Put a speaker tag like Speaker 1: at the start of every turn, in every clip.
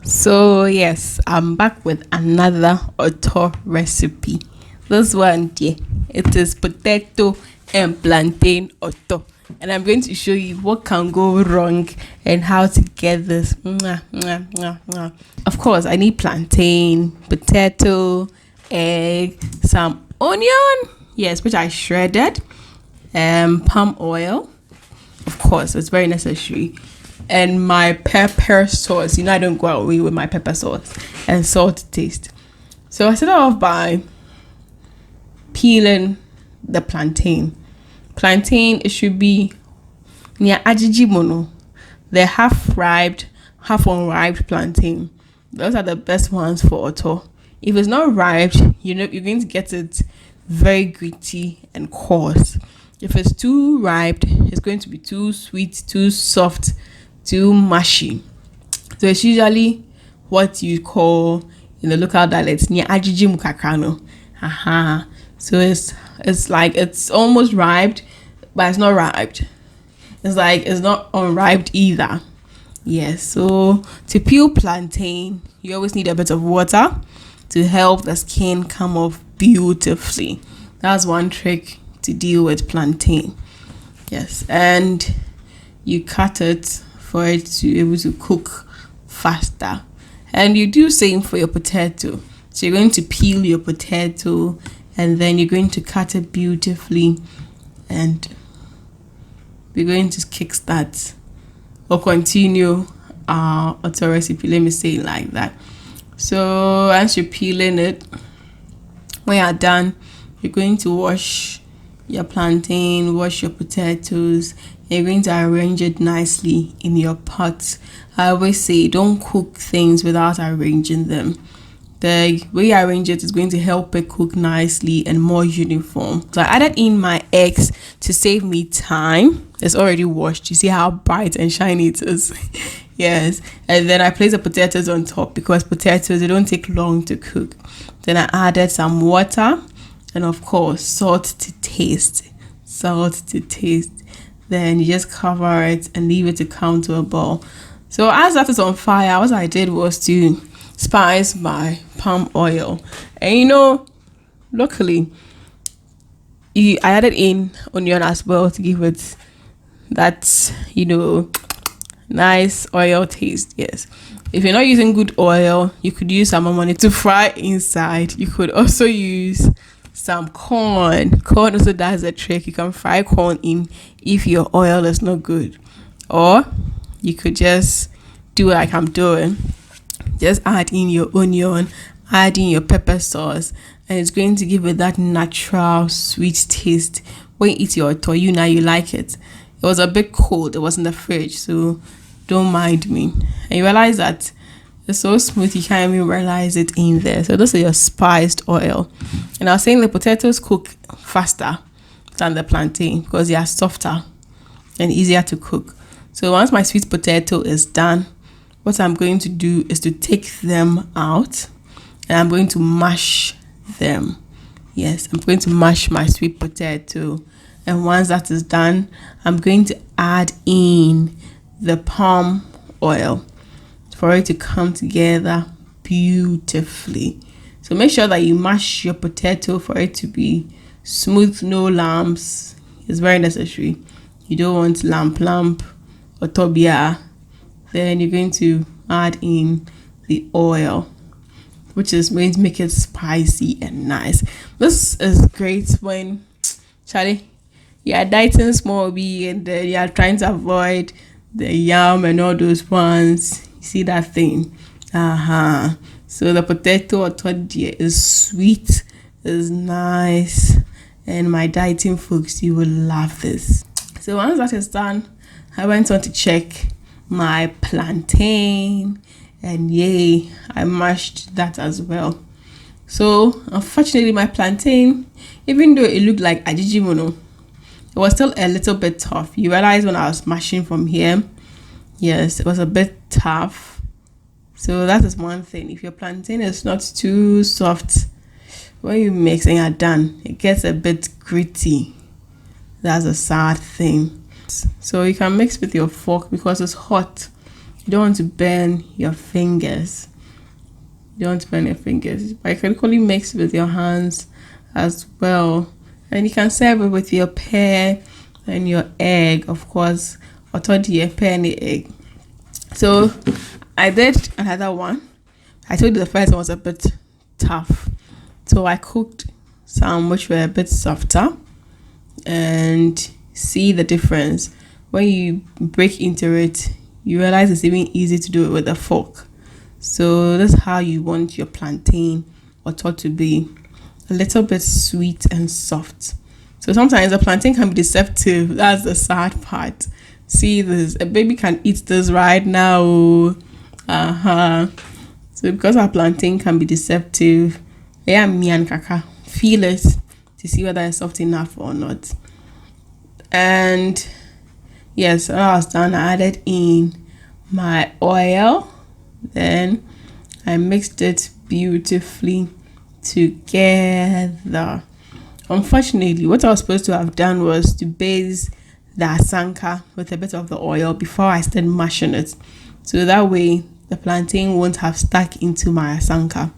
Speaker 1: So yes, I'm back with another auto recipe. This one, dear, it is potato and plantain auto, and I'm going to show you what can go wrong and how to get this. Mwah, mwah, mwah, mwah. Of course, I need plantain, potato, egg, some onion, yes, which I shredded, palm oil. Of course, it's very necessary. And my pepper sauce. I don't go away with my pepper sauce and salt to taste. So I started off by peeling the plantain. Plantain, it should be near ajiji mono. They're half ripe, half unripe plantain. Those are the best ones for auto. If it's not ripe, you're going to get it very gritty and coarse. If it's too ripe, it's going to be too sweet, too soft, too mushy. So it's usually what you call in the local dialect near ajiji mukakano. So it's like it's almost ripe, but it's not ripe. It's like it's not unripe either. Yes. So to peel plantain, you always need a bit of water to help the skin come off beautifully. That's one trick to deal with plantain. Yes, and you cut it for it to be able to cook faster. And you do same for your potato. So you're going to peel your potato and then you're going to cut it beautifully, and we're going to kickstart or continue our auto recipe. Let me say it like that. So as you're peeling it, when you're done, you're going to wash your plantain, wash your potatoes. You're going to arrange it nicely in your pot. I always say don't cook things without arranging them. The way you arrange it is going to help it cook nicely and more uniform. So I added in my eggs to save me time. It's already washed. You see how bright and shiny it is. Yes. And then I placed the potatoes on top because potatoes, they don't take long to cook. Then I added some water and of course salt to taste. Then you just cover it and leave it to come to a boil. So as that is on fire, what I did was to spice my palm oil. And luckily, I added in onion as well to give it that, nice oil taste. Yes. If you're not using good oil, you could use some money to fry inside. You could also use some corn. Corn also does the trick. You can fry corn in if your oil is not good. Or you could just do like I'm doing. Just add in your onion, add in your pepper sauce, and it's going to give it that natural sweet taste. When you eat your toyu now, you like it. It was a bit cold. It was in the fridge, so don't mind me. And you realize that it's so smooth you can't even realize it in there. So this is your spiced oil. And I was saying the potatoes cook faster than the plantain because they are softer and easier to cook. So once my sweet potato is done, what I'm going to do is to take them out and I'm going to mash them. Yes, I'm going to mash my sweet potato. And once that is done, I'm going to add in the palm oil for it to come together beautifully. So make sure that you mash your potato for it to be smooth, no lumps. It's very necessary. You don't want lump or tobia. Then you're going to add in the oil, which is going to make it spicy and nice. This is great when, Charlie, you are dieting small b and you are trying to avoid the yam and all those ones. You see that thing? So the potato tortilla is sweet, is nice, and my dieting folks, you will love this. So once that is done, I went on to check my plantain, and yay, I mashed that as well. So unfortunately, my plantain, even though it looked like ajiji mono, it was still a little bit tough. You realize when I was mashing from here, yes, it was a bit tough. So that is one thing. If your plantain is not too soft, when you mix and you're done, it gets a bit gritty. That's a sad thing. So you can mix with your fork because it's hot. You don't want to burn your fingers. You don't want to burn your fingers. But you can equally mix with your hands as well. And you can serve it with your pear and your egg, of course. Or your pear and the egg. So I did another one. I told you the first one was a bit tough. So I cooked some which were a bit softer. And see the difference. When you break into it, you realize it's even easy to do it with a fork. So that's how you want your plantain etor to be. A little bit sweet and soft. So sometimes the plantain can be deceptive. That's the sad part. See this, a baby can eat this right now. So because our plantain can be deceptive, yeah, me and kaka feel it to see whether it's soft enough or not. And yes, when I was done, I added in my oil. Then I mixed it beautifully together. Unfortunately, what I was supposed to have done was to base the asanka with a bit of the oil before I started mashing it. So that way the plantain won't have stuck into my asanka.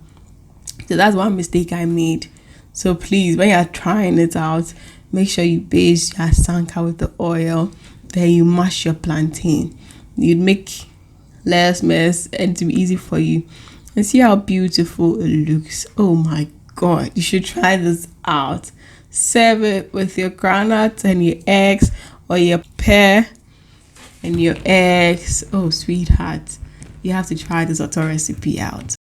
Speaker 1: So that's one mistake I made. So please, when you're trying it out, make sure you base your asanka with the oil. Then you mash your plantain. You'd make less mess and to be easy for you. And see how beautiful it looks. Oh my God, you should try this out. Serve it with your groundnuts and your eggs, or your pear and your eggs. Oh, sweetheart, you have to try this etor recipe out.